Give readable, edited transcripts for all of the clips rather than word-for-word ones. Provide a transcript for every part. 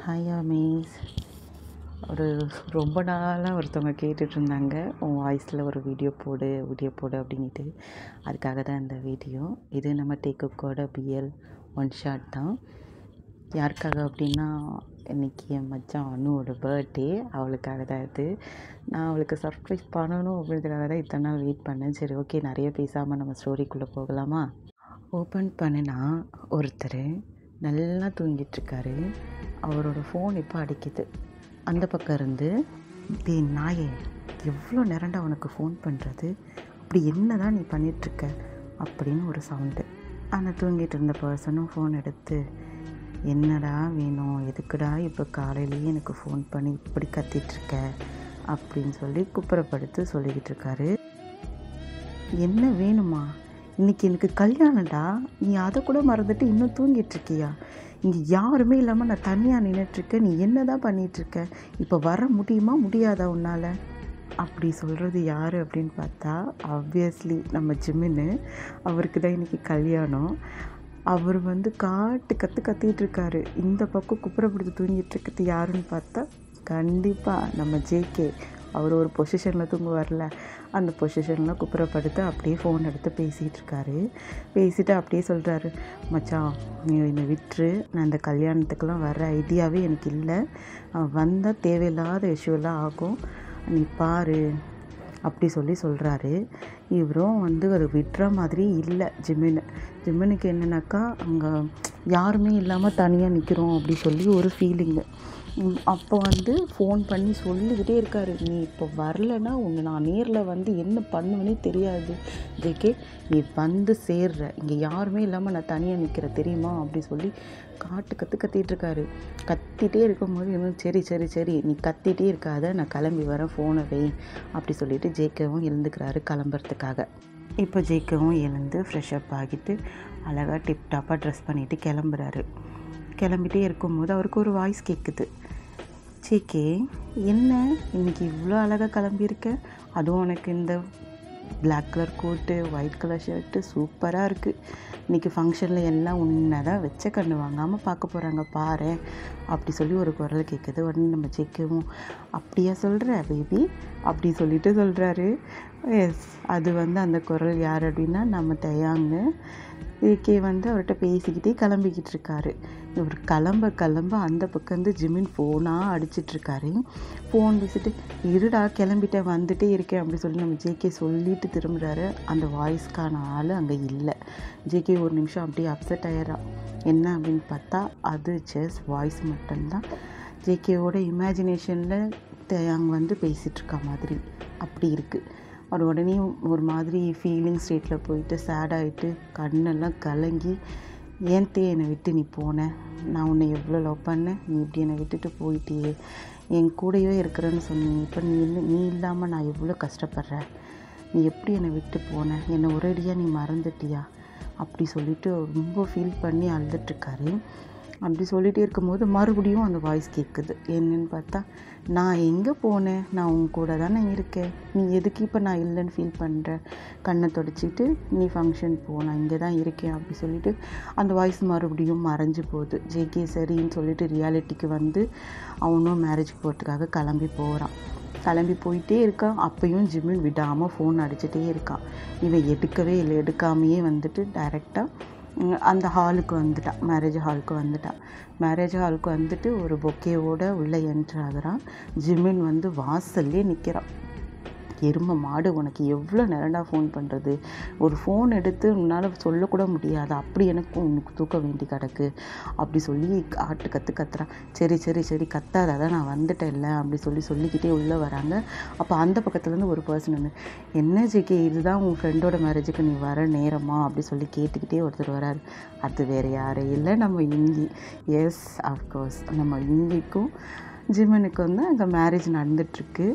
Hi Amish. ஒரு ரொம்ப நாளாக ஒருத்தவங்க கேட்டுட்ருந்தாங்க, உன் வாய்ஸில் ஒரு வீடியோ போடு அப்படின்ட்டு. அதுக்காக தான் இந்த வீடியோ. இது நம்ம டேக்குக்கோட பிஎல் ஒன் ஷாட் தான். யாருக்காக அப்படின்னா, இன்றைக்கி என் மச்சான் அனுவோட பர்த்டே. அவளுக்காக தான் இது. நான் அவளுக்கு சர்ப்ரைஸ் பண்ணணும் அப்படின்றதுக்காக தான் இத்தனை நாள் வெயிட் பண்ணேன். சரி, ஓகே, நிறைய பேசாமல் நம்ம ஸ்டோரிக்குள்ளே போகலாமா? ஓப்பன் பண்ணினா ஒருத்தர் நல்லா தூங்கிட்டுருக்காரு. அவரோட ஃபோன் இப்போ அடிக்குது. அந்த பக்கம் இருந்து, டேய் நாயே, எவ்வளோ நேரம்டா உனக்கு ஃபோன் பண்ணுறது, அப்படி என்ன தான் நீ பண்ணிகிட்ருக்க அப்படின்னு ஒரு சவுண்டு. அந்த தூங்கிட்டு இருந்த பர்சனும் ஃபோன் எடுத்து, என்னடா வேணும், எதுக்குடா இப்போ காலையிலேயே எனக்கு ஃபோன் பண்ணி இப்படி கத்திகிட்ருக்க அப்படின்னு சொல்லி குப்புறப்படுத்து சொல்லிக்கிட்டு இருக்காரு. என்ன வேணுமா? இன்றைக்கி எனக்கு கல்யாணம்டா, நீ அதை கூட மறந்துட்டு இன்னும் தூங்கிட்டுருக்கியா? இங்கே யாருமே இல்லாமல் நான் தனியாக நின்றுட்டுருக்கேன், நீ என்ன தான் பண்ணிகிட்ருக்க? இப்போ வர முடியுமா முடியாதா உன்னால்? அப்படி சொல்கிறது யார் அப்படின்னு பார்த்தா, ஆப்வியஸ்லி நம்ம ஜிமின்னு. அவருக்கு தான் இன்றைக்கி கல்யாணம். அவர் கத்திகிட்ருக்காரு. இந்த பக்கம் குப்புறப்படுத்தி தூங்கிட்டுருக்கிறது யாருன்னு பார்த்தா, கண்டிப்பாக நம்ம ஜேகே. அவர் ஒரு பொசிஷனில் தூங்க வரல, அந்த பொசிஷனில் குப்புறப்படுத்து அப்படியே ஃபோன் எடுத்து பேசிட்டு அப்படியே சொல்கிறாரு, மச்சான் நீ என்னை விட்டுரு, நான் இந்த கல்யாணத்துக்கெலாம் வர ஐடியாவே எனக்கு இல்லை, வந்தால் தேவையில்லாத இஷ்யூலாம் ஆகும், நீ பாரு அப்படி சொல்கிறாரு. இவரும் அதை விடுற மாதிரி இல்லை. ஜிம்முனுக்கு என்னன்னாக்கா, அங்கே யாருமே இல்லாமல் தனியாக நிற்கிறோம் அப்படி சொல்லி ஒரு ஃபீலிங்கு. அப்போ ஃபோன் பண்ணி சொல்லிக்கிட்டே இருக்காரு, நீ இப்போ வரலைன்னா உன்னை நான் நேரில் என்ன பண்ணுவேனே தெரியாது ஜேகே, நீ சேர்ற, இங்கே யாருமே இல்லாமல் நான் தனியாக நிற்கிறேன் தெரியுமா அப்படி சொல்லி கத்திகிட்ருக்காரு. கத்திகிட்டே இருக்கும்போது இன்னும் சரி நீ கத்திகிட்டே இருக்காத, நான் கிளம்பி வரேன், ஃபோனை வை அப்படி சொல்லிவிட்டு ஜேகேவும் எழுந்துக்கிறாரு கிளம்புறதுக்காக. இப்போ ஜேகேவும் எழுந்து ஃப்ரெஷ்அப் ஆகிட்டு அழகாக டிப்டாப்பாக ட்ரெஸ் பண்ணிவிட்டு கிளம்பிட்டே இருக்கும்போது அவருக்கு ஒரு வாய்ஸ் கேட்குது. ஜேகே, என்ன இன்றைக்கி இவ்வளோ அழகாக கிளம்பியிருக்க, அதுவும் உனக்கு இந்த black colour coat, white colour shirt சூப்பராக இருக்குது, இன்றைக்கி ஃபங்க்ஷனில் எல்லாம் உன்னை தான் வச்ச கண்ணு வாங்காமல் பார்க்க போகிறாங்க பாரு அப்படி சொல்லி ஒரு குரல் கேட்குது. உடனே நம்ம ஜேகேவும், அப்படியா சொல்கிற பேபி அப்படி சொல்லிட்டு சொல்கிறாரு. எஸ், அது அந்த குரல் யார் அப்படின்னா நம்ம தயாங்கு. ஜேகே அவர்கிட்ட பேசிக்கிட்டே கிளம்பிக்கிட்டு இருக்காரு. இவர் கிளம்ப அந்த பக்கம் ஜிமின் ஃபோனாக அடிச்சிட்ருக்காரு. ஃபோன் பேசிட்டு, இருடா கிளம்பிட்டேன் வந்துட்டே இருக்கேன் அப்படி சொல்லி நம்ம ஜேகே சொல்லிட்டு திரும்புகிறாரு. அந்த வாய்ஸ்க்கான ஆள் அங்கே இல்லை. ஜேகே ஒரு நிமிஷம் அப்படியே அப்செட் ஆயிடுறா. என்ன அப்படின்னு பார்த்தா, அது ஜஸ்ட் வாய்ஸ் மட்டும்தான். ஜேகேவோட இமேஜினேஷனில் தயாங் பேசிகிட்ருக்க மாதிரி அப்படி இருக்குது. அவர் உடனே ஒரு மாதிரி ஃபீலிங் ஸ்டேட்டில் போயிட்டு சேடாகிட்டு கண்ணெல்லாம் கலங்கி, ஏன்ட்டே என்னை விட்டு நீ போன, நான் உன்னை எவ்வளோ லவ் பண்ணேன், நீ இப்படி என்னை விட்டுட்டு போயிட்டியே, என் கூடவே இருக்கிறேன்னு சொன்னீங்க, இப்போ நீ இல்லாமல் நான் எவ்வளோ கஷ்டப்படுறேன், நீ எப்படி என்னை விட்டு போன, என்னை ஒரேடியாக நீ மறந்துட்டியா அப்படி சொல்லிவிட்டு ரொம்ப ஃபீல் பண்ணி அழுதுட்ருக்காரு. அப்படி சொல்லிகிட்டே இருக்கும்போது மறுபடியும் அந்த வாய்ஸ் கேட்குது. என்னன்னு பார்த்தா, நான் எங்கே போனேன், நான் உன் கூட தானே இருக்கேன், நீ எதுக்கு இப்போ நான் இல்லைன்னு ஃபீல் பண்ணுற, கண்ணை தொடச்சிட்டு நீ ஃபங்க்ஷன் போ, நான் இங்கே தான் இருக்கேன் அப்படி சொல்லிவிட்டு அந்த வாய்ஸ் மறுபடியும் மறைஞ்சு போகுது. ஜேகே சரின்னு சொல்லிட்டு ரியாலிட்டிக்கு அவனும் மேரேஜ் போகிறதுக்காக கிளம்பி போயிட்டே இருக்கான். அப்பையும் ஜிமின் விடாமல் ஃபோன் அடிச்சுட்டே இருக்கான். இவன் எடுக்கவே இல்லை. எடுக்காமையே டைரெக்டாக அந்த ஹாலுக்கு மேரேஜ் ஹாலுக்கு வந்துட்டு ஒரு பொக்கேவோடு உள்ளே என்ட்ரு ஆகுறான். ஜிமின் வாசல்லே நிற்கிறான். எருமை மாடு, உனக்கு எவ்வளோ நேரம்டா ஃபோன் பண்ணுறது, ஒரு ஃபோன் எடுத்து உன்னால் சொல்லக்கூட முடியாது, அப்படி உனக்கு தூக்க வேண்டி கிடக்கு அப்படி சொல்லி கத்துறான். சரி கத்தாத, நான் வந்துட்டேன்ல அப்படி சொல்லிக்கிட்டே உள்ளே வராங்க. அப்போ அந்த பக்கத்துலேருந்து ஒரு பர்சன் என்ன ஜேகே, இதுதான் உன் ஃப்ரெண்டோட மேரேஜுக்கு நீ வர நேரமா அப்படி சொல்லி கேட்டுக்கிட்டே ஒருத்தர் வராரு. அது வேறு யாரும் இல்லை, நம்ம இங்கி. எஸ், அஃப்கோர்ஸ் நம்ம இங்கிக்கும் ஜிமனுக்கு அங்கே மேரேஜ் நடந்துகிட்ருக்கு.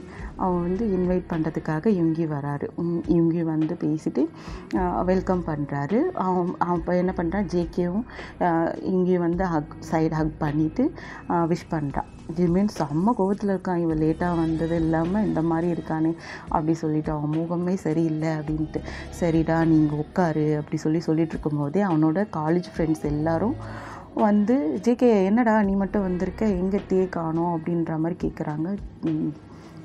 அவன் இன்வைட் பண்ணுறதுக்காக இவங்கி வராரு. இவங்கி பேசிவிட்டு வெல்கம் பண்ணுறாரு. அவன் இப்போ என்ன பண்ணுறான், ஜேகேவும் இங்கே சைடு ஹக் பண்ணிவிட்டு விஷ் பண்ணுறான். ஜிமின் செம்ம கோவத்தில் இருக்கான், இவன் லேட்டாக வந்தது இல்லாமல் இந்த மாதிரி இருக்கானே அப்படி சொல்லிவிட்டு, அவன் முகமே சரியில்லை அப்படின்ட்டு. சரிடா நீங்கள் உட்காரு அப்படி சொல்லிட்டு இருக்கும்போதே அவனோட காலேஜ் ஃப்ரெண்ட்ஸ் எல்லோரும் வந்து ஜேகே என்னடா நீ மட்டும் வந்திருக்க, எங்கே டே காணோம் அப்படின்ற மாதிரி கேட்குறாங்க.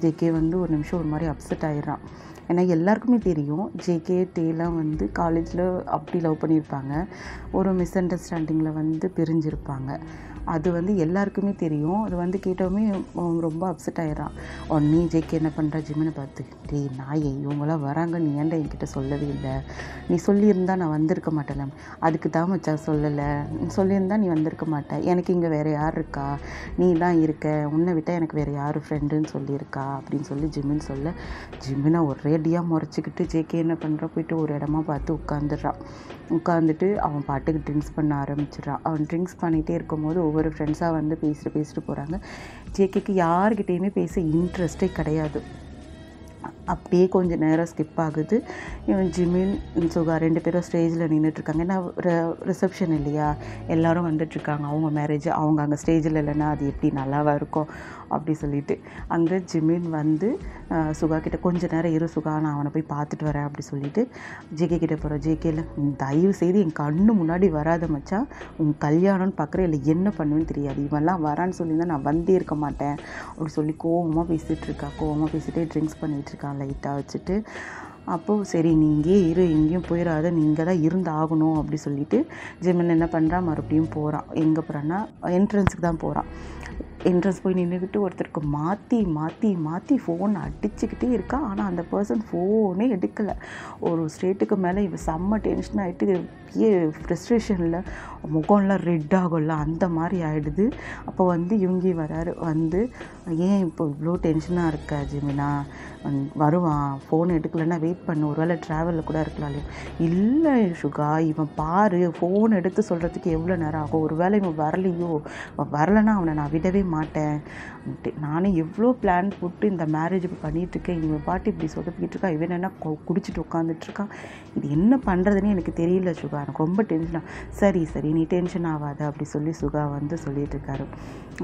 ஜேகே வந்து ஒரு நிமிஷம் ஒரு மாதிரி அப்செட் ஆகிடுறான். ஏன்னா எல்லாருக்குமே தெரியும் ஜேகே டேலாம் வந்து காலேஜில் அப்படி லவ் பண்ணியிருப்பாங்க, ஒரு மிஸ் அண்டர்ஸ்டாண்டிங்கில் வந்து பிரிஞ்சிருப்பாங்க. அது வந்து எல்லாருக்குமே தெரியும். அது வந்து கேட்டவுமே ரொம்ப அப்செட் ஆகிடுறான். உடனே ஜேகே என்ன பண்ணுறா, ஜிமினை பார்த்து, டேய் நாயே இவங்களாம் வராங்க, நீ ஏன்டா என்கிட்ட சொல்லவே இல்லை, நீ சொல்லியிருந்தா நான் வந்திருக்க மாட்டேன்ல, அதுக்கு தான் மச்சான் சொல்லலை, சொல்லியிருந்தா நீ வந்திருக்க மாட்டேன், எனக்கு இங்கே வேறு யார் இருக்கா, நீ தான் இருக்க, உன்னை விட்டால் எனக்கு வேறு யார் ஃப்ரெண்டுன்னு சொல்லியிருக்கா அப்படின்னு சொல்லி ஜிமின் சொல்ல, ஜிமினை ஒரேடியாக முறைச்சிக்கிட்டு ஜேகே என்ன பண்ணுறா, போயிட்டு ஒரு இடமா பார்த்து உட்காந்துட்டு அவன் பாட்டுக்கு ட்ரிங்க்ஸ் பண்ண ஆரம்பிச்சிடுறான். அவன் ட்ரிங்க்ஸ் பண்ணிகிட்டே இருக்கும்போது ஒவ்வொரு ஃப்ரெண்ட்ஸாக வந்து பேசிட்டு போகிறாங்க. ஜேகேக்கு யார்கிட்டையுமே பேச இன்ட்ரெஸ்டே கிடையாது. அப்படியே கொஞ்சம் நேரம் ஸ்கிப் ஆகுது. இவன் ஜிமின், சுகா 2 பேரும் ஸ்டேஜில் நின்றுட்டுருக்காங்க. ஏன்னா ரிசப்ஷன் இல்லையா, எல்லோரும் வந்துட்டுருக்காங்க. அவங்க மேரேஜ், அவங்க அங்கே ஸ்டேஜில் இல்லைன்னா அது எப்படி நல்லாவா இருக்கும் அப்படி சொல்லிட்டு அங்கே ஜிமின் வந்து சுகா கிட்ட கொஞ்ச நேரம் இரு சுகா, நான் அவனை போய் பார்த்துட்டு வரேன் அப்படி சொல்லிட்டு ஜேகே கிட்டே போகிறேன். ஜேகேல, தயவு செய்து என் கண்ணு முன்னாடி வராத மச்சான், உன் கல்யாணம்னு பார்க்குறேன், இல்லை என்ன பண்ணுவேன்னு தெரியாது, இவெல்லாம் வரான்னு சொல்லியிருந்தால் நான் வந்தே இருக்க மாட்டேன் அப்படி சொல்லி கோவமாக பேசிகிட்டே ட்ரிங்க்ஸ் பண்ணிகிட்டு இருக்கான் லைட்டாக வச்சுட்டு. அப்போது சரி நீ இங்கேயே இரு, எங்கேயும் போயிடாத, நீ இங்கே தான் இருந்து ஆகணும் அப்படி சொல்லிட்டு ஜிமின் என்ன பண்ணுறான், மறுபடியும் போகிறான். எங்கே போகிறான்னா என்ட்ரன்ஸுக்கு தான் போகிறான். என்ட்ரன்ஸ் போய் நின்றுக்கிட்டு ஒருத்தருக்கு மாற்றி ஃபோன் அடிச்சுக்கிட்டே இருக்கா. ஆனால் அந்த பர்சன் ஃபோனே எடுக்கலை. ஒரு ஸ்டேட்டுக்கு மேலே இவன் செம்ம டென்ஷன் ஆகிட்டு ஃப்ரஸ்ட்ரேஷனில் முகம்லாம் ரெட் ஆகும்ல அந்த மாதிரி ஆகிடுது. அப்போ வந்து இவங்க வராரு. வந்து ஏன் இப்போ இவ்வளோ டென்ஷனாக இருக்க ஜிமினா, வருவான், ஃபோன் எடுக்கலைன்னா வெயிட் பண்ணு, ஒரு வேளை ட்ராவலில் கூட இருக்கலாம் இல்லையா. இல்லை சுகா, இவன் பாரு ஃபோன் எடுத்து சொல்கிறதுக்கு எவ்வளோ நேரம் ஆகும், ஒரு வேளை இவன் வரலையோ, வரலைன்னா அவனை நான் விடவே மாட்டேன், நானே எவ்வளோ பிளான் போட்டு இந்த மேரேஜ் இப்போ பண்ணிகிட்ருக்கேன், இவன் பாட்டு இப்படி சொதப்பிக்கிட்டு இருக்கா, இவன் என்ன குடிச்சிட்டு உட்காந்துட்ருக்கான், இது என்ன பண்ணுறதுன்னு எனக்கு தெரியல சுகா, எனக்கு ரொம்ப டென்ஷனாக. சரி நீ டென்ஷன் ஆகாத அப்படி சொல்லி சுகா வந்து சொல்லிகிட்ருக்காரு.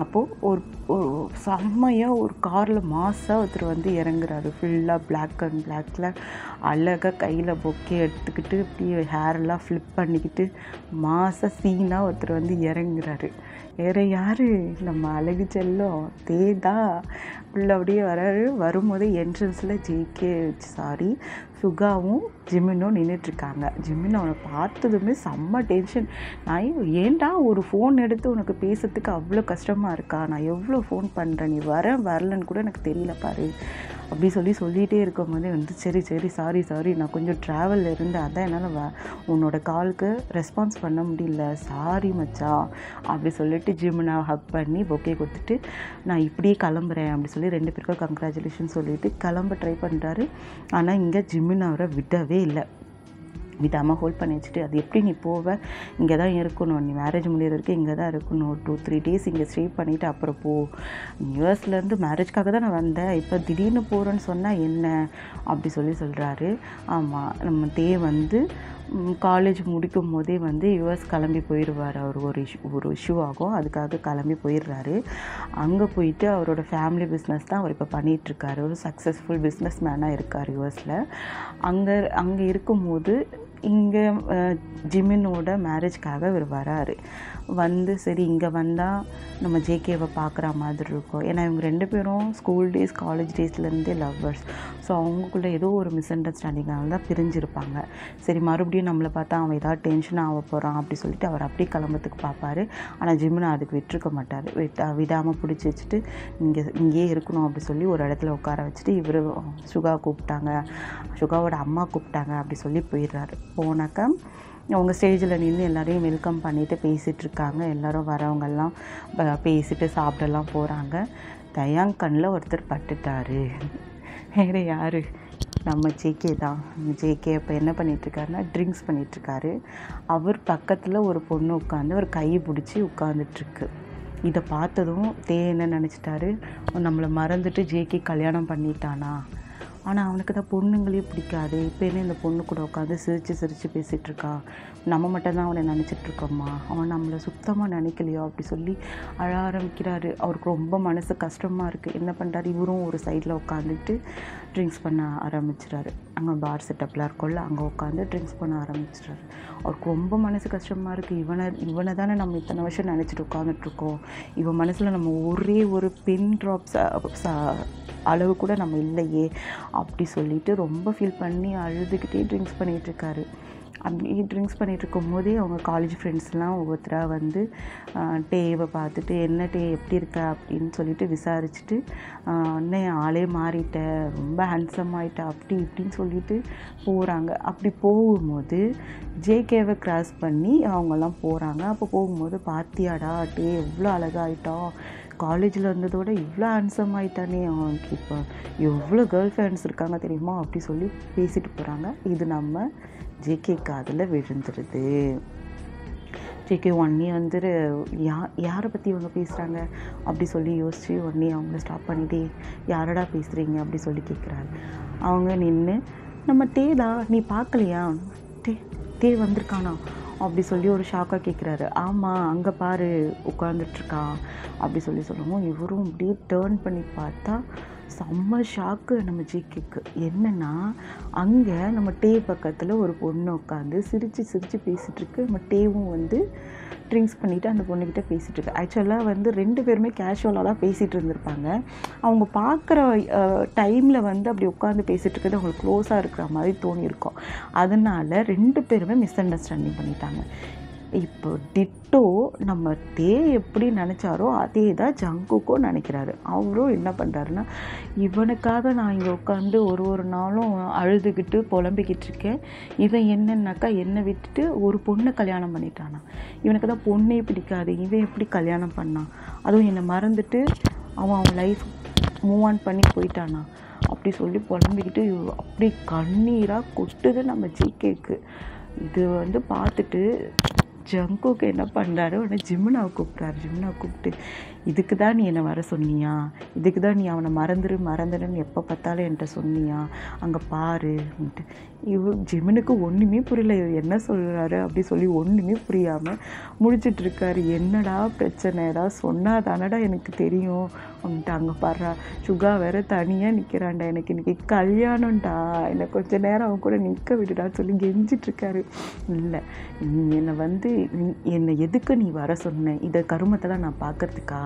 அப்போது ஒரு செம்மையாக ஒரு காரில் மாசாக ஒருத்தர் வந்து இறங்குறாரு. ஃபுல்லாக பிளாக்கில் அழகாக கையில் பொக்கே எடுத்துக்கிட்டு இப்படி ஹேரெல்லாம் ஃப்ளிப் பண்ணிக்கிட்டு மாசாக சீனாக ஒருத்தர் வந்து இறங்குறாரு. வேறு யார், நம்ம அழகு செல்லம் தேதா உள்ள அப்படியே வராரு. வரும்போது என்ட்ரன்ஸில் சுகாவும் ஜிமினும் நின்றுட்டுருக்காங்க. ஜிமின் அவனை பார்த்ததுமே செம்ம டென்ஷன். நான் ஏன்டா ஒரு ஃபோன் எடுத்து உனக்கு பேசுறதுக்கு அவ்வளோ கஷ்டமாக இருக்கா, நான் எவ்வளோ ஃபோன் பண்ணுறேன், நீ வரலன்னு கூட எனக்கு தெரியல பாரு அப்படி சொல்லிகிட்டே இருக்கும்போதே வந்து சரி சாரி நான் கொஞ்சம் ட்ராவலில் இருந்தேன், அதான் என்னால் உன்னோட காலுக்கு ரெஸ்பான்ஸ் பண்ண முடியல, சாரி மச்சான் அப்படி சொல்லிட்டு ஜிமினை ஹக் பண்ணி பொக்கே கொடுத்துட்டு நான் இப்படியே கிளம்புறேன் அப்படி சொல்லி 2 பேருக்கும் கங்க்ராச்சுலேஷன் சொல்லிவிட்டு கிளம்ப ட்ரை பண்ணுறாரு. ஆனால் இங்கே ஜிமின் அவரை விடவே இல்லை. விடாமல் ஹோல்ட் பண்ணி வச்சுட்டு, அது எப்படி நீ போவ, இங்கே தான் இருக்கணும், நீ மேரேஜ் முடியிற வரைக்கும் இங்கே தான் இருக்கணும், 2-3 days இங்கே ஸ்டே பண்ணிவிட்டு அப்புறம் போ, யூஎஸ்லேருந்து மேரேஜ்க்காக தான் நான் வந்தேன், இப்போ திடீர்னு போகிறேன்னு சொன்னால் என்ன அப்படி சொல்கிறாரு. ஆமாம், நம்ம வந்து காலேஜ் முடிக்கும் போதே வந்து யூஎஸ் கிளம்பி போயிடுவார். அவர் ஒரு இஷ்யூ ஆகும், அதுக்காக கிளம்பி போயிடுறாரு. அங்கே போயிட்டு அவரோட ஃபேமிலி பிஸ்னஸ் தான் அவர் இப்போ பண்ணிகிட்ருக்காரு. ஒரு சக்ஸஸ்ஃபுல் பிஸ்னஸ் மேனாக இருக்கார் யூஎஸில். அங்கே இருக்கும்போது இங்கே ஜிமினோட மேரேஜ்க்காக இவர் வராரு. வந்து சரி இங்கே வந்தால் நம்ம ஜேகேவை பார்க்குற மாதிரி இருக்கும். ஏன்னா இவங்க 2 பேரும் ஸ்கூல் டேஸ் காலேஜ் டேஸ்லேருந்தே லவ்வர்ஸ். ஸோ அவங்களுக்குள்ளே ஏதோ ஒரு மிஸ் அண்டர்ஸ்டாண்டிங்காக தான் பிரிஞ்சிருப்பாங்க. சரி மறுபடியும் நம்மளை பார்த்தா அவன் ஏதாவது டென்ஷன் ஆக போகிறான் அப்படி சொல்லிட்டு அவர் அப்படியே கிளம்புறதுக்கு பார்ப்பார். ஆனால் ஜிமினை அதுக்கு விட்டுருக்க மாட்டார். விடாமல் பிடிச்சி வச்சுட்டு இங்கேயே இருக்கணும் அப்படி சொல்லி ஒரு இடத்துல உட்கார வச்சுட்டு இவர் சுகாவோட அம்மா கூப்பிட்டாங்க அப்படி சொல்லி போயிடுறாரு. போனாக்கா அவங்க ஸ்டேஜில் நின்று எல்லோரையும் வெல்கம் பண்ணிவிட்டு பேசிகிட்ருக்காங்க. எல்லோரும் வரவங்கெல்லாம் பேசிட்டு சாப்பிடலாம் போகிறாங்க. தயாங் கண்ணில் ஒருத்தர் பட்டுட்டார். வேறு யார், நம்ம ஜேகே தான். ஜேகே இப்போ என்ன பண்ணிகிட்ருக்காருன்னா ட்ரிங்க்ஸ் பண்ணிகிட்ருக்காரு. அவர் பக்கத்தில் ஒரு பொண்ணு உட்காந்து ஒரு கை பிடிச்சி உட்காந்துட்ருக்கு. இதை பார்த்ததும் என்ன நினச்சிட்டாரு, நம்மளை மறந்துட்டு ஜேகே கல்யாணம் பண்ணிட்டானா, ஆனால் அவனுக்கு தான் பொண்ணுங்களே பிடிக்காது, இப்போ என்ன இந்த பொண்ணு கூட உட்காந்து சிரித்து பேசிகிட்ருக்கான், நம்ம மட்டும்தான் அவனை நினச்சிட்ருக்கோம்மா, அவன் நம்மளை சுத்தமாக நினைக்கலையோ அப்படி சொல்லி அழ ஆரம்பிக்கிறாரு. அவருக்கு ரொம்ப மனசு கஷ்டமாக இருக்குது. என்ன பண்ணுறாரு, இவரும் ஒரு சைடில் உட்காந்துட்டு ட்ரிங்க்ஸ் பண்ண ஆரம்பிச்சிட்டாரு. அங்கே பார் செட்டப்லாம் இருக்கும்ல, அங்கே உட்காந்து ட்ரிங்க்ஸ் பண்ண ஆரம்பிச்சிட்டாரு. அவருக்கு ரொம்ப மனசு கஷ்டமாக இருக்குது. இவனை தானே நம்ம இத்தனை வருஷம் நினச்சிட்டு உட்காந்துட்ருக்கோம். இவன் மனசில் நம்ம ஒரே ஒரு பின் ட்ராப்ஸ் அளவு கூட நம்ம இல்லையே அப்படி சொல்லிட்டு ரொம்ப ஃபீல் பண்ணி அழுதுகிட்டே ட்ரிங்க்ஸ் பண்ணிகிட்ருக்காரு. அப்படி ட்ரிங்க்ஸ் பண்ணிகிட்டு இருக்கும்போதே அவங்க காலேஜ் ஃப்ரெண்ட்ஸ்லாம் ஒவ்வொருத்தராக வந்து டேவை பார்த்துட்டு, என்ன டே எப்படி இருக்க அப்படின்னு சொல்லிட்டு விசாரிச்சுட்டு, அண்ணன் ஆளே மாறிட்ட, ரொம்ப ஹேண்ட்ஸம் ஆகிட்ட, அப்படி இப்படின்னு சொல்லிட்டு போகிறாங்க. அப்படி போகும்போது ஜேகேவை கிராஸ் பண்ணி அவங்கெல்லாம் போகிறாங்க. அப்போ போகும்போது பார்த்தியாடா டே எவ்வளோ அழகாயிட்டான், காலேஜில் இருந்ததோட இவ்வளோ ஹேண்ட்ஸம் ஆகிட்டானே, அவனுக்கு இப்போ எவ்வளோ கேர்ள் ஃப்ரெண்ட்ஸ் இருக்காங்க தெரியுமா அப்படி சொல்லி பேசிட்டு போகிறாங்க. இது நம்ம ஜேகே காதில் விழுந்துருது. ஜேகே ஒன்னே வந்து யாரை பற்றி இவங்க பேசுகிறாங்க அப்படி சொல்லி யோசித்து உடனே அவங்கள ஸ்டாப் பண்ணிட்டே, யாரடா பேசுகிறீங்க அப்படி சொல்லி கேட்குறாரு. அவங்க நின்று, நம்ம டேடா நீ பார்க்கலையா, டே வந்திருக்கானா அப்படி சொல்லி ஒரு ஷாக்காக கேட்குறாரு. ஆமாம் அங்கே பாரு உட்காந்துட்ருக்கான் அப்படி சொல்லவும் இவரும் அப்படியே டேர்ன் பண்ணி பார்த்தா செம்ம ஷாக்கு நம்ம ஜேகேக்கு. என்னென்னா அங்கே நம்ம டே பக்கத்தில் ஒரு பொண்ணு உட்காந்து சிரித்து பேசிகிட்ருக்கு. நம்ம டேவும் வந்து ட்ரிங்க்ஸ் பண்ணிவிட்டு அந்த பொண்ணுக்கிட்ட பேசிகிட்ருக்கு. ஆக்சுவலாக வந்து 2 பேருமே கேஷுவலாக தான் பேசிகிட்டு இருந்திருப்பாங்க. அவங்க பார்க்குற டைமில் வந்து அப்படி உட்காந்து பேசிகிட்டு இருக்கிறது அவங்களுக்கு க்ளோஸாக இருக்கிற மாதிரி தோணியிருக்கும். அதனால் 2 பேருமே மிஸ் அண்டர்ஸ்டாண்டிங் பண்ணிட்டாங்க. இப்போ டிட்டோ நம்ம டே எப்படி நினச்சாரோ அதே தான் ஜங்குக்கும் நினைக்கிறாரு. அவரும் என்ன பண்ணுறாருன்னா, இவனுக்காக நான் இங்கே உட்காந்து ஒரு நாளும் அழுதுகிட்டு புலம்பிக்கிட்டு இருக்கேன். இவன் என்னன்னாக்கா என்னை விட்டுட்டு ஒரு பொண்ணை கல்யாணம் பண்ணிட்டானா, இவனுக்கு தான் பொண்ணே பிடிக்காது, இவன் எப்படி கல்யாணம் பண்ணான், அதுவும் என்னை மறந்துட்டு அவன் லைஃப் மூவ் ஆன் பண்ணி போயிட்டானா அப்படி சொல்லி புலம்பிக்கிட்டு அப்படி கண்ணீராக கொட்டுது நம்ம ஜேகேக்கு. இது வந்து பார்த்துட்டு ஜங்குக்கு என்ன பண்ணுறாரு, உடனே ஜிம்னாவை கூப்பிட்றாரு. ஜிம்னாவை கூப்பிட்டு, இதுக்கு தான் நீ என்னை வர சொன்னியா, இதுக்கு தான் நீ அவனை மறந்துடுன்னு எப்போ பார்த்தாலும் என்கிட்ட சொன்னியா, அங்கே பாருன்ட்டு. ஜிம்னுக்கு ஒன்றுமே புரியல, இவர் என்ன சொல்கிறாரு அப்படி சொல்லி ஒன்றுமே புரியாமல் முடிச்சிட்ருக்காரு. என்னடா பிரச்சனை, ஏதாவது சொன்னால் தானடா எனக்கு தெரியும் அப்படின்ட்டு. அங்கே பாடுறா சுகா வேறு தனியாக நிற்கிறான்டா, எனக்கு இன்றைக்கி கல்யாணம்டா, என்னை கொஞ்சம் நேரம் அவன் கூட நிற்க விடுடான்னு சொல்லி கெஞ்சிட்ருக்காரு. இல்லை என்னை வந்து என்னை எதுக்கு நீ வர சொன்ன, இதை கருமத்தெல்லாம் நான் பார்க்கறதுக்கா,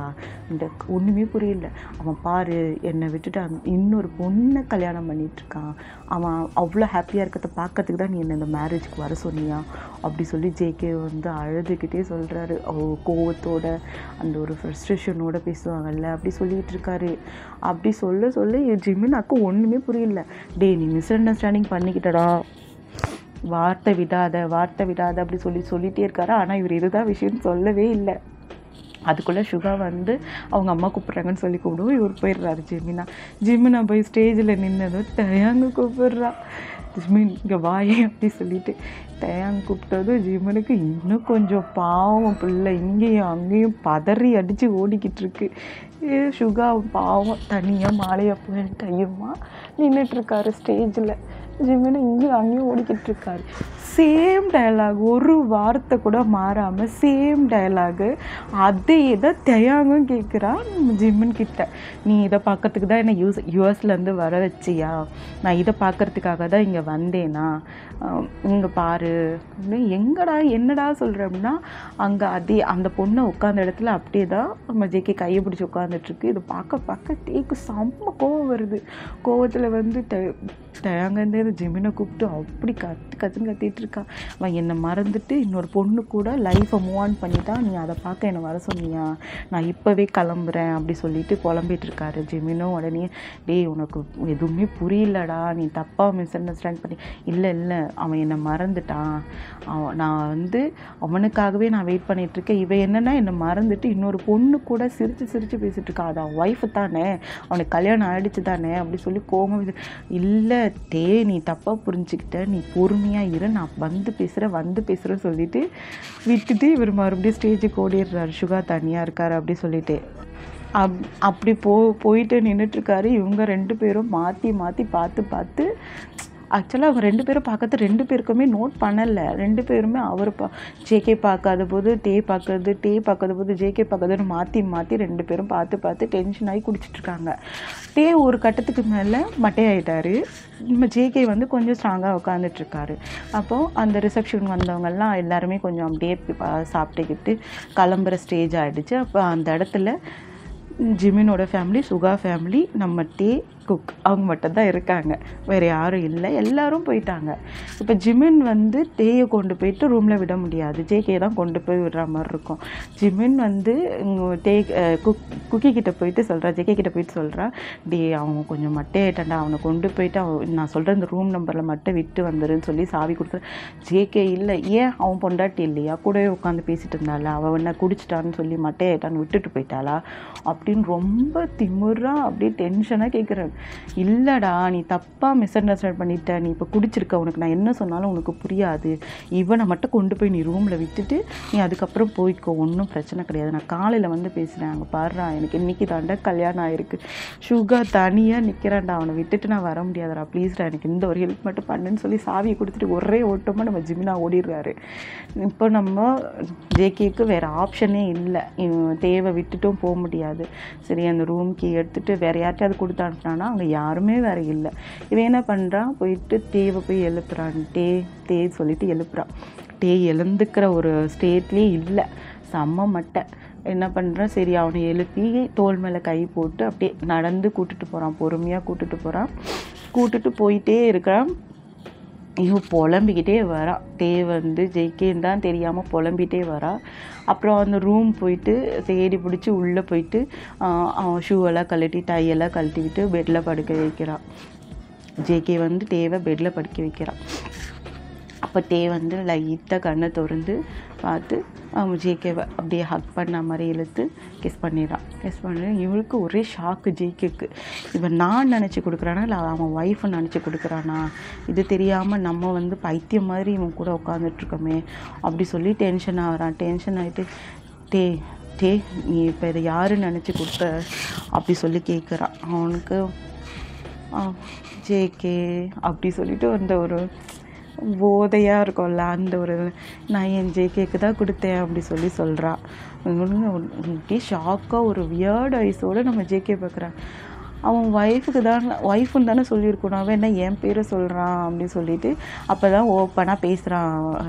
இந்த ஒன்றுமே புரியல. அவன் பாரு என்னை விட்டுட்டு இன்னொரு பொண்ணை கல்யாணம் பண்ணிகிட்ருக்கான், அவன் அவ்வளோ ஹாப்பியாக இருக்கிறத பார்க்கறதுக்கு தான் நீ என்னை இந்த மேரேஜுக்கு வர சொன்னியா அப்படி சொல்லி ஜேகே வந்து அழுதுகிட்டே சொல்கிறாரு. கோவத்தோட அந்த ஒரு ஃப்ரஸ்ட்ரேஷனோட பேசுவாங்கல்ல அப்படி சொல்லிகிட்டு இருக்காரு. அப்படி சொல்ல ஜிமினாக்கு ஒன்றுமே புரியல. டே நீ மிஸ் அண்டர்ஸ்டாண்டிங் பண்ணிக்கிட்டடா, வார்த்தை விடாத அப்படி சொல்லிகிட்டே இருக்காரு. ஆனால் இவர் இதுதான் விஷயம்னு சொல்லவே இல்லை. அதுக்குள்ளே சுகா வந்து அவங்க அம்மா கூப்பிட்றாங்கன்னு சொல்லி கூப்பிடுவோம். இவர் போயிடுறாரு. ஜிமினா போய் ஸ்டேஜில் நின்னதும் தயாங்க கூப்பிட்றா, ஜிமின் இங்கே வாயே அப்படி சொல்லிட்டு தயாங்க கூப்பிட்டதும் ஜிமனுக்கு இன்னும் கொஞ்சம் பாவம் பிள்ளை இங்கேயும் அங்கேயும் பதறி அடித்து ஓடிக்கிட்டு இருக்கு. சுகா பாவம் தனியாக மாலையை போயிட்டு ஐயம்மா நின்றுட்டுருக்காரு ஸ்டேஜில். ஜிமினு இங்கேயும் அங்கேயும் ஓடிக்கிட்டு இருக்காரு. சேம் டயலாக், ஒரு வார்த்தை கூட மாறாமல் சேம் டயலாகு. அதே தான் தயாங்கும் கேட்குறான் ஜிம்மன் கிட்ட. நீ இதை பார்க்கறதுக்கு தான் என்னை யூஎஸ்லேருந்து வர வச்சியா, நான் இதை பார்க்கறதுக்காக தான் இங்கே வந்தேனா, இங்கே பாரு எங்கடா என்னடா சொல்கிறேன் அப்படின்னா, அங்கே அதே அந்த பொண்ணை உட்காந்த இடத்துல அப்படியே தான் நம்ம ஜேகே கையை பிடிச்சி உட்காந்துட்ருக்கு. இதை பார்க்க டேக்கு செம்ம கோவம் வருது. கோவத்தில் வந்து தயாங்கந்தே ஜிமினை கூப்பிட்டு அப்படி கத்துன்னு கத்திட்டு இருக்கா. அவன் என்னை மறந்துட்டு இன்னொரு பொண்ணு கூட லைஃப்பை மூவ் ஆன் பண்ணிட்டா, நீ அதை பார்க்க என்னை வர சொன்னியா, நான் இப்போவே கிளம்புறேன் அப்படி சொல்லிட்டு புலம்பிட்டு இருக்காரு. ஜிமினும் உடனே டேய் உனக்கு எதுவுமே புரியலடா, நீ தப்பாக மிஸ் அண்டர்ஸ்டாண்ட் பண்ணி, இல்லை அவன் என்னை மறந்துட்டான், நான் வந்து அவனுக்காகவே நான் வெயிட் பண்ணிகிட்ருக்கேன், இவன் என்னென்னா என்னை மறந்துட்டு இன்னொரு பொண்ணு கூட சிரித்து பேசிகிட்டு இருக்கான், அது அவன் ஒய்ஃபு தானே, அவனுக்கு கல்யாணம் ஆகிடுச்சு தானே அப்படி சொல்லி கோபம். இல்லை நீ தப்பாக புரிஞ்சுக்கிட்ட, நீ பொறுமையாக இரு, நான் வந்து பேசுகிறேன்னு சொல்லிட்டு விட்டுட்டு இவர் மறுபடியும் ஸ்டேஜுக்கு ஓடிடுறாரு. சுகா தனியாக இருக்கார் அப்படி சொல்லிட்டு அப்படி போயிட்டு நின்றுட்டுருக்காரு. இவங்க 2 பேரும் மாற்றி பார்த்து ஆக்சுவலாக அவங்க 2 பேரும் பார்க்கறது 2 பேருக்குமே நோட் பண்ணலை. 2 பேருமே அவர் ஜேகே பார்க்காத போது டே பார்க்கறது, டே பார்க்காத போது ஜேகே பார்க்கறதுன்னு மாற்றி மாற்றி 2 பேரும் பார்த்து பார்த்து டென்ஷன் ஆகி குடிச்சிட்ருக்காங்க. டே ஒரு கட்டத்துக்கு மேலே மட்டையாயிட்டாரு. நம்ம ஜேகே வந்து கொஞ்சம் ஸ்ட்ராங்காக உட்காந்துட்ருக்காரு. அப்போது அந்த ரிசப்ஷன் வந்தவங்கெல்லாம் எல்லாருமே கொஞ்சம் அப்படியே சாப்பிட்டுக்கிட்டு கிளம்புற ஸ்டேஜ் ஆகிடுச்சு. அப்போ அந்த இடத்துல ஜிமினோட ஃபேமிலி, சுகா ஃபேமிலி, நம்ம டே, குக் அவங்க மட்டும்தான் இருக்காங்க. வேறு யாரும் இல்லை, எல்லோரும் போயிட்டாங்க. இப்போ ஜிமின் வந்து டேயை கொண்டு போயிட்டு ரூமில் விட முடியாது, ஜேகே தான் கொண்டு போய் விடுற மாதிரி இருக்கும். ஜிமின் வந்து டே குக்கி கிட்டே போயிட்டு சொல்கிறா, ஜேகே கிட்டே போயிட்டு சொல்கிறா, டே அவங்க கொஞ்சம் மட்டையாயிட்டான்டா, அவனை கொண்டு போயிட்டு நான் சொல்கிற இந்த ரூம் நம்பரில் மட்டும் விட்டு வந்துருன்னு சொல்லி சாவி கொடுத்து. ஜேகே இல்லை, ஏன் அவன் பொண்டாட்டி இல்லையா, கூடவே உட்காந்து பேசிகிட்டு இருந்தாளா, அவள் என்ன குடிச்சிட்டான்னு சொல்லி மட்டையாயிட்டான்னு விட்டுட்டு போயிட்டாளா அப்படின்னு ரொம்ப திமுறாக அப்படியே டென்ஷனாக கேட்குறேன். இல்லைடா, நீ தப்பாக மிஸ் அண்டர்ஸ்டாண்ட் பண்ணிட்ட, நீ இப்போ குடிச்சிருக்க, உனக்கு நான் என்ன சொன்னாலும் உனக்கு புரியாது, இவனை மட்டும் கொண்டு போய் நீ ரூமில் விட்டுட்டு நீ அதுக்கப்புறம் போய்க்கோ, ஒன்றும் பிரச்சனை கிடையாது, நான் காலையில் வந்து பேசுகிறேன், அங்கே பாடுறா எனக்கு இன்றைக்கி தாண்டா கல்யாணம் ஆகிருக்கு, சுகா தனியாக நிற்கிறான்டா, அவனை விட்டுட்டு நான் வர முடியாதுடா, ப்ளீஸ்டா எனக்கு இந்த ஒரு ஹெல்ப் மட்டும் பண்ணுன்னு சொல்லி சாவியை கொடுத்துட்டு ஒரே ஓட்டமாக நம்ம ஜிமினா ஓடிடுறாரு. இப்போ நம்ம ஜேகேக்கு வேறு ஆப்ஷனே இல்லை, தேவை விட்டுட்டும் போக முடியாது. சரி, அந்த ரூம் கீ எடுத்துகிட்டு வேறு யார்ட்டையாவது கொடுத்து அனுப்பினானா அங்கே யாருமே வேறு இல்லை. இவன் என்ன பண்ணுறான், போயிட்டு டேவை போய் எழுப்புறான். டே சொல்லிட்டு எழுப்புறான். டே எழுந்துக்கிற ஒரு ஸ்டேட்லேயே இல்லை, செம்ம மட்டை. என்ன பண்ணுறான், சரி அவனை எழுப்பி தோள் மேலே கை போட்டு அப்படியே நடந்து கூட்டிகிட்டு போகிறான், பொறுமையாக கூட்டிகிட்டு போகிறான். கூட்டிகிட்டு போயிட்டே இருக்கிறான். இவன் புலம்பிக்கிட்டே வரா. டே வந்து ஜெய்கேன்னு தான் தெரியாமல் புலம்பிகிட்டே வரா. அப்புறம் அந்த ரூம் போயிட்டு தேடி பிடிச்சி உள்ளே போயிட்டு அவன் ஷூவெல்லாம் கழட்டி டையெல்லாம் கழட்டிக்கிட்டு பெட்டில் படுக்க வைக்கிறான். ஜேகே வந்து டேவை பெட்டில் படுக்க வைக்கிறான். அப்போ டே வந்து லைட்டாக கண்ணை திறந்து பார்த்து அவன் ஜேகேவை அப்படியே ஹக் பண்ண மாதிரி இழுத்து கிஸ் பண்ணிடுறான். கிஸ் பண்ணி இவளுக்கு ஒரே ஷாக்கு ஜேகேக்கு. இவன் நான் நினச்சி கொடுக்குறானா இல்லை அவன் ஒய்ஃபை நினச்சி கொடுக்குறானா, இது தெரியாமல் நம்ம வந்து பைத்தியம் மாதிரி இவன் கூட உட்காந்துட்ருக்கோமே அப்படி சொல்லி டென்ஷன் ஆகிறான். டென்ஷன் ஆகிட்டு டே நீ இப்போ இதை யாருன்னு நினச்சி கொடுத்த அப்படி சொல்லி கேட்குறான். அவனுக்கு ஜேகே அப்படி சொல்லிட்டு அந்த ஒரு போதையாக இருக்கும்ல, அந்த ஒரு நான் என் ஜேகேக்கு தான் கொடுத்தேன் அப்படி சொல்லி சொல்கிறான். அப்படியே ஷாக்காக ஒரு வியர்ட் ஐஸோடு நம்ம ஜேகே பார்க்குறான். அவன் ஒய்ஃபுன்னு தானே சொல்லியிருக்கணும், அவன் என்ன என் பேரை சொல்கிறான் அப்படின்னு சொல்லிட்டு அப்போ தான் ஓப்பனாக பேசுகிறான்.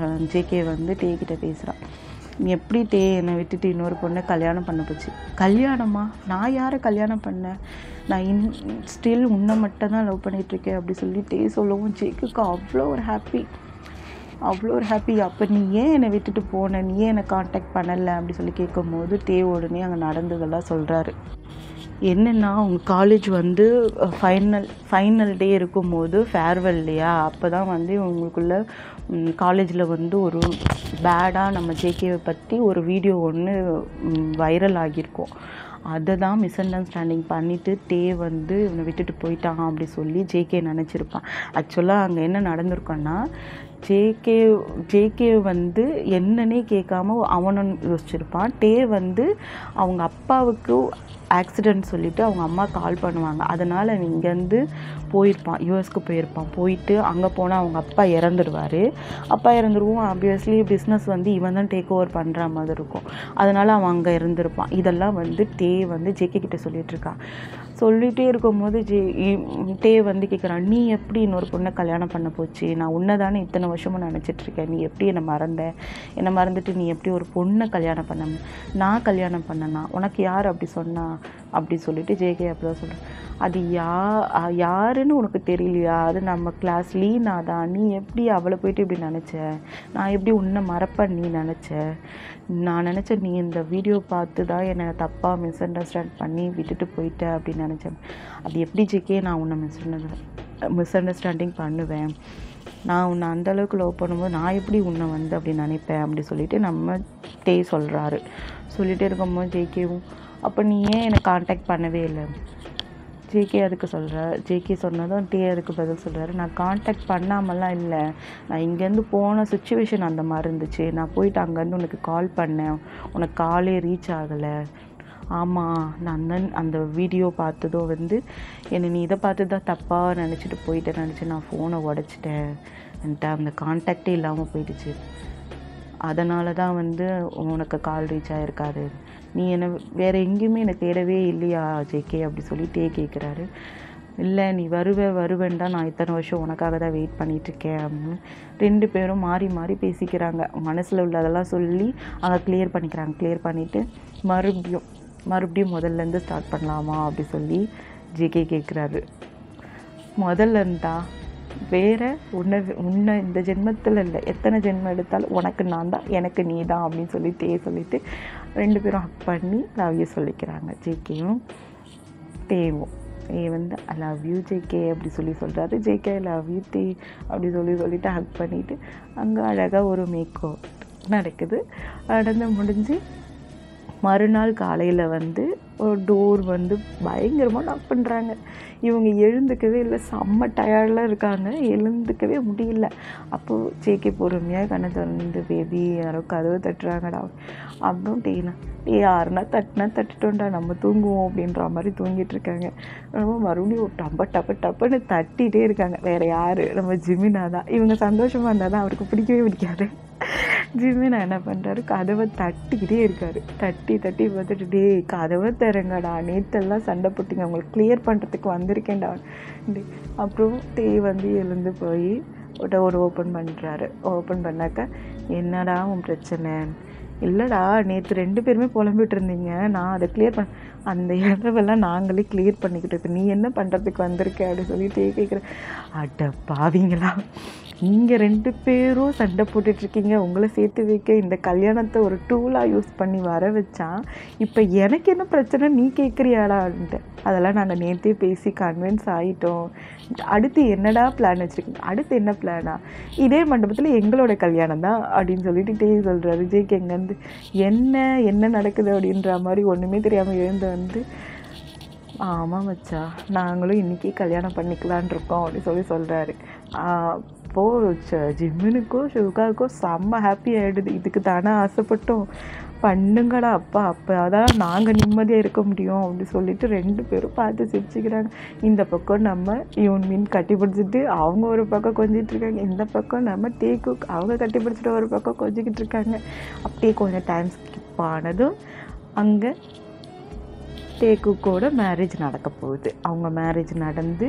ஜேகே வந்து டே கிட்ட பேசுகிறான். நீ எப்படி டே என்னை விட்டுட்டு இன்னொரு பொண்ணை கல்யாணம் பண்ண போச்சு? கல்யாணமா? நான் யாரை கல்யாணம் பண்ணேன்? நான் ஸ்டில் உன்னை மட்டும் தான் லவ் பண்ணிகிட்ருக்கேன் அப்படி சொல்லி டே சொல்லவும் ஜேக்குக்கு அவ்வளோ ஒரு ஹாப்பி. அப்போ நீ ஏன் என்னை விட்டுட்டு போன, நீ ஏன் என்னை காண்டாக்ட் பண்ணலை அப்படி சொல்லி கேட்கும்போது டே உடனே அங்கே நடந்ததெல்லாம் சொல்கிறாரு. என்னென்னா, உங்கள் காலேஜ் வந்து ஃபைனல் டே இருக்கும்போது ஃபேர்வெல் இல்லையா, அப்போ தான் வந்து உங்களுக்குள்ள காலேஜில் வந்து ஒரு பேடாக நம்ம ஜேகேவை பற்றி ஒரு வீடியோ ஒன்று வைரல் ஆகியிருக்கோம். அதை தான் மிஸ் அண்டர்ஸ்டாண்டிங் பண்ணிவிட்டு டே வந்து இவனை விட்டுட்டு போயிட்டான் அப்படி சொல்லி ஜேகே நினச்சிருப்பான். ஆக்சுவலாக அங்கே என்ன நடந்திருக்கோன்னா, ஜேகே வந்து என்னன்னே கேட்காம அவனும் யோசிச்சிருப்பான். டே வந்து அவங்க அப்பாவுக்கு ஆக்சிடெண்ட் சொல்லிவிட்டு அவங்க அம்மா கால் பண்ணுவாங்க, அதனால் அவன் இங்கேருந்து போயிருப்பான், யூஎஸ்க்கு போயிட்டு அங்கே போனால் அவங்க அப்பா இறந்துருவோம். ஆப்வியஸ்லி பிஸ்னஸ் வந்து இவன் தான் டேக் ஓவர் பண்ணுற மாதிரி இருக்கும், அதனால் அவன் அங்கே இருந்திருப்பான். இதெல்லாம் வந்து டே வந்து ஜேகே கிட்டே சொல்லிகிட்ருக்கான். சொல்லிகிட்டே இருக்கும்போது டே வந்து கேட்குறான், நீ எப்படி இன்னொரு பொண்ணை கல்யாணம் பண்ண போச்சு? நான் உன்னை தானே இத்தனை வருஷமும் நினச்சிட்ருக்கேன், நீ எப்படி என்னை மறந்துட்டு நீ எப்படி ஒரு பொண்ணை கல்யாணம் பண்ண? நான் கல்யாணம் பண்ணனா? உனக்கு யார் அப்படி சொன்னா அப்படி சொல்லிட்டு ஜேகே அப்படி தான் சொல்கிறேன். அது யாருன்னு உனக்கு தெரியலையா? அது நம்ம கிளாஸ் லீனா தான். நீ எப்படி அவளை போயிட்டு இப்படி நினச்ச? நான் எப்படி உன்னை மறப்பேன் நீ நினச்ச? நான் நினச்சேன் நீ இந்த வீடியோ பார்த்து தான் என்னை தப்பாக மிஸ் அண்டர்ஸ்டாண்ட் பண்ணி விட்டுட்டு போயிட்ட அப்படின்னு நினச்சேன். அது எப்படி ஜேகே நான் உன்னை மிஸ் அண்டர்ஸ்டாண்டிங் பண்ணுவேன்? நான் உன்னை அந்தளவுக்கு லவ் பண்ணும்போது நான் எப்படி உன்னை வந்து அப்படி நினைப்பேன் அப்படி சொல்லிவிட்டு நம்ம டே சொல்கிறாரு. சொல்லிகிட்டே இருக்கும்போது ஜேகேவும், அப்போ நீ ஏன் என்னை காண்டாக்ட் பண்ணவே இல்லை? ஜேகே சொன்னதும் டே அதுக்கு பதில் சொல்கிறாரு, நான் காண்டாக்ட் பண்ணாமலாம் இல்லை, நான் இங்கேருந்து போன சுச்சுவேஷன் அந்த மாதிரி இருந்துச்சு, நான் போயிட்டு அங்கேருந்து உனக்கு கால் பண்ணேன், உனக்கு காலே ரீச் ஆகலை, ஆமாம், நான் தான் அந்த வீடியோ பார்த்ததோ வந்து என்னை நீ இதை பார்த்து தான் தப்பாக நினச்சிட்டு போயிட்டேன்னு நினச்சி நான் ஃபோனை உடச்சிட்டேன், என்கிட்ட அந்த கான்டாக்டே இல்லாமல் போயிடுச்சு, அதனால தான் வந்து உனக்கு கால் ரீச் ஆகிருக்காது, நீ என்னை வேறு எங்கேயுமே என்னை தேடவே இல்லையா ஜேகே அப்படி சொல்லிட்டே கேட்குறாரு. இல்லை நீ வருவேன் தான் நான் இத்தனை வருஷம் உனக்காக தான் வெயிட் பண்ணிகிட்ருக்கேன் அப்படின்னு 2 பேரும் மாறி மாறி பேசிக்கிறாங்க. மனசில் உள்ளதெல்லாம் சொல்லி அங்கே கிளியர் பண்ணிவிட்டு மறுபடியும் முதல்லேருந்து ஸ்டார்ட் பண்ணலாமா அப்படி சொல்லி ஜேகே கேட்குறாரு. முதல்ல இருந்தா வேறு உன்னை இந்த ஜென்மத்தில் இல்லை, எத்தனை ஜென்மம் எடுத்தாலும் உனக்கு நான் தான், எனக்கு நீ தான் அப்படின்னு சொல்லிட்டு 2 பேரும் ஹக் பண்ணி லவ் யூ சொல்லிக்கிறாங்க. ஜேகேயும் தேவும் வந்து ஐ லவ் யூ ஜேகே அப்படி சொல்கிறாரு. JK I love you they அப்படி சொல்லிட்டு ஹக் பண்ணிவிட்டு அங்கே அழகாக ஒரு மேக்கப் நடக்குது. நடந்து முடிஞ்சு மறுநாள் காலையில் வந்து ஒரு டோர் வந்து பயங்கரமாக நாக் பண்ணுறாங்க. இவங்க எழுந்துக்கவே இல்லை, செம்ம டயர்டில் இருக்காங்க, எழுந்துக்கவே முடியல. அப்போது ஜேகே பொறுமையாக கண்ணை திறந்து பேபி யாரோ கதவை தட்டுறாங்கடா அப்புறம் யாருன்னா தட்டுட்டோண்டா நம்ம தூங்குவோம் அப்படின்ற மாதிரி தூங்கிட்டு இருக்காங்க. மறுபடியும் ஒரு டப்புன்னு தட்டிகிட்டே இருக்காங்க. வேறு யார், நம்ம ஜிமினா தான். இவங்க சந்தோஷமாக இருந்தால் தான் அவருக்கு பிடிக்கவே பிடிக்காது. ஜிமினா என்ன பண்ணுறாரு, கதவை தட்டிக்கிட்டே இருக்கார். தட்டி பார்த்துட்டு டே கதவை தரங்கடா, நேற்றெல்லாம் சண்டை போட்டிங்க, உங்களுக்கு கிளியர் பண்ணுறதுக்கு வந்திருக்கேன்டா. அப்புறம் வந்து எழுந்து போய் ஒரு ஓப்பன் பண்ணுறாரு. ஓப்பன் பண்ணாக்க என்னடா உன் பிரச்சனை, இல்லைடா நேற்று 2 பேருமே புலம்பிட்டு இருந்தீங்க, நான் அதை கிளியர் அந்த இடவெல்லாம் நாங்களே கிளியர் பண்ணிக்கிட்டு இருக்கோம், நீ என்ன பண்ணுறதுக்கு வந்திருக்க அப்படின்னு சொல்லிட்டு கேட்குறேன். அட பாவீங்களா, நீங்கள் 2 பேரும் சண்டை போட்டுட்ருக்கீங்க, உங்களை சேர்த்து வைக்க இந்த கல்யாணத்தை ஒரு டூலாக யூஸ் பண்ணி வர வச்சான், இப்போ எனக்கு என்ன பிரச்சனை நீ கேட்குறியாடான்ட்டு. அதெல்லாம் நாங்கள் நேற்றே பேசி கன்வின்ஸ் ஆகிட்டோம், அடுத்து என்னடா பிளான் வச்சுருக்கீங்க, அடுத்து என்ன பிளானா, இதே மண்டபத்தில் எங்களோட கல்யாணம் தான் அப்படின்னு சொல்லிட்டு சொல்கிறாரு. ஜேகே எங்கேருந்து என்ன நடக்குது அப்படின்ற மாதிரி ஒன்றுமே தெரியாமல் எழுந்து வந்து ஆமாம் மச்சா நாங்களும் இன்றைக்கி கல்யாணம் பண்ணிக்கலான் இருக்கோம் அப்படி சொல்கிறாரு. அப்போது ஜிம்மினுக்கோ ஷுகாருக்கோ செம்ம ஹாப்பி ஆகிடுது. இதுக்கு தானே ஆசைப்பட்டோம், பண்ணுங்கடா அப்பா, அப்போ அதான் நாங்கள் நிம்மதியாக இருக்க முடியும் அப்படி சொல்லிட்டு 2 பேரும் பார்த்து சிரிச்சுக்கிறாங்க. இந்த பக்கம் நம்ம மீன் கட்டி பிடிச்சிட்டு அவங்க ஒரு பக்கம் கொஞ்சிட்டு இருக்காங்க, இந்த பக்கம் நம்ம டேக்கு அவங்க கட்டி பிடிச்சிட்டு ஒரு பக்கம் கொஞ்சிக்கிட்டு இருக்காங்க. அப்படியே கொஞ்சம் டைம் ஸ்கிப் ஆனதும் அங்கே டேக்குக்கோட மேரேஜ் நடக்க போகுது. அவங்க மேரேஜ் நடந்து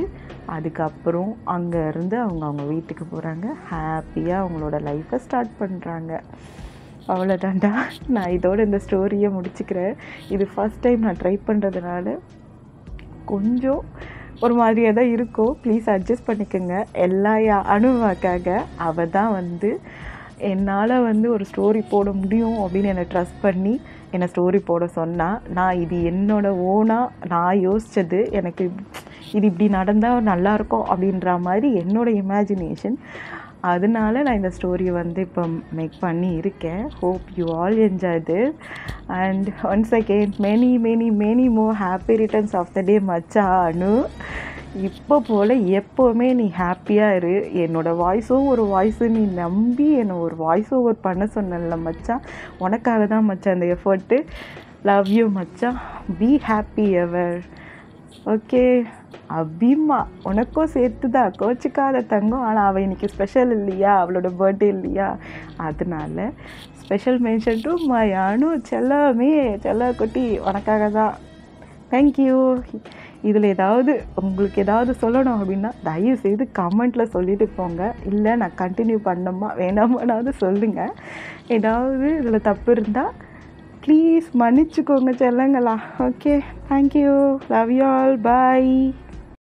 அதுக்கப்புறம் அங்கேருந்து அவங்க வீட்டுக்கு போகிறாங்க. ஹாப்பியாக அவங்களோட லைஃப்பை ஸ்டார்ட் பண்ணுறாங்க. அவ்வளோதான்டா, நான் இதோட இந்த ஸ்டோரியை முடிச்சுக்கிறேன். இது ஃபஸ்ட் டைம் நான் ட்ரை பண்ணுறதுனால கொஞ்சம் ஒரு மாதிரியாக தான் இருக்கும், ப்ளீஸ் அட்ஜஸ்ட் பண்ணிக்கோங்க. எல்லா அனுபவாக்காக அவள் தான் வந்து என்னால் வந்து ஒரு ஸ்டோரி போட முடியும் அப்படின்னு என்னை ட்ரஸ்ட் பண்ணி என்னை ஸ்டோரி போட சொன்னால், நான் இது என்னோடய ஓனாக நான் யோசித்தது, எனக்கு இது இப்படி நடந்தால் நல்லாயிருக்கும் அப்படின்ற மாதிரி என்னோடய இமேஜினேஷன். அதனால நான் இந்த ஸ்டோரியை வந்து இப்போ மேக் பண்ணி இருக்கேன். Hope you all enjoy this and once again many more happy returns of the day மச்சா அனு. இப்போ போல் எப்போவுமே நீ ஹாப்பியாக இரு. என்னோடய வாய்ஸும் ஒரு வாய்ஸு நீ நம்பி என்னை ஒரு வாய்ஸ் ஓவர் பண்ண சொன்னல மச்சான், உனக்காக தான் மச்சான் அந்த எஃபர்ட்டு. லவ் யூ மச்சான், பி ஹாப்பி எவர். ஓகே அபிமா உனக்கும் சேர்த்து தான், கோச்சிக்காத தங்கம். ஆனால் அவள் இன்றைக்கி ஸ்பெஷல் இல்லையா, அவளோட பர்த்டே இல்லையா, அதனால ஸ்பெஷல் மென்ஷன் டு மை அனு செல்லமே, செல்ல குட்டி உனக்காக தான். தேங்க்யூ. இதில் உங்களுக்கு ஏதாவது சொல்லணும் அப்படின்னா தயவு செய்து கமெண்ட்டில் சொல்லிட்டு போங்க. இல்லை நான் கண்டினியூ பண்ணணுமா வேணாமானாவது சொல்லுங்கள். ஏதாவது இதில் தப்பு இருந்தால் ப்ளீஸ் மன்னிச்சுக்கோங்க செல்லங்களா. Okay, thank you, love you all, bye.